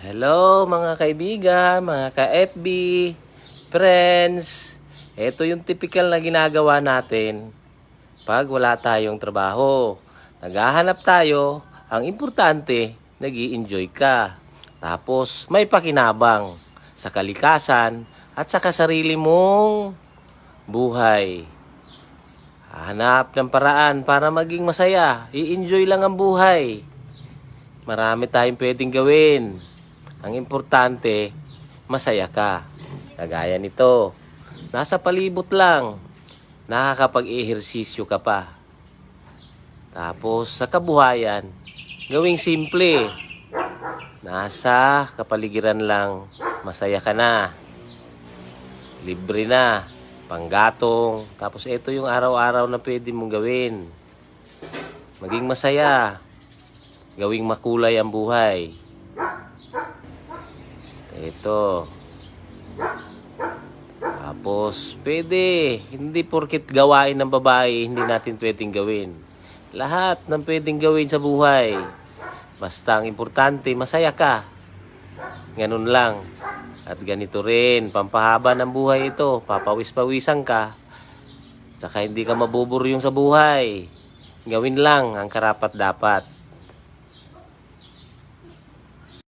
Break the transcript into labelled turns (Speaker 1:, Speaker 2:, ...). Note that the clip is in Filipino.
Speaker 1: Hello mga kaibigan, mga ka-FB, friends. Ito yung typical na ginagawa natin pag wala tayong trabaho. Naghahanap tayo, ang importante, nag-i-enjoy ka. Tapos may pakinabang sa kalikasan at sa sarili mong buhay. Hanap ng paraan para maging masaya. I-enjoy lang ang buhay. Marami tayong pwedeng gawin. Ang importante, masaya ka. Kagaya nito, nasa palibot lang, nakakapag-ehersisyo ka pa. Tapos sa kabuhayan, gawing simple. Nasa kapaligiran lang, masaya ka na. Libre na, panggatong. Tapos ito yung araw-araw na pwede mong gawin. Maging masaya, gawing makulay ang buhay. Ito. Tapos, pwede. Hindi porket gawain ng babae, hindi natin pwedeng gawin. Lahat ng pwedeng gawin sa buhay. Basta ang importante, masaya ka. Ganun lang. At ganito rin, pampahaba ng buhay ito. Papawis-pawisan ka. Saka hindi ka mabuburyong sa buhay. Gawin lang ang karapat-dapat.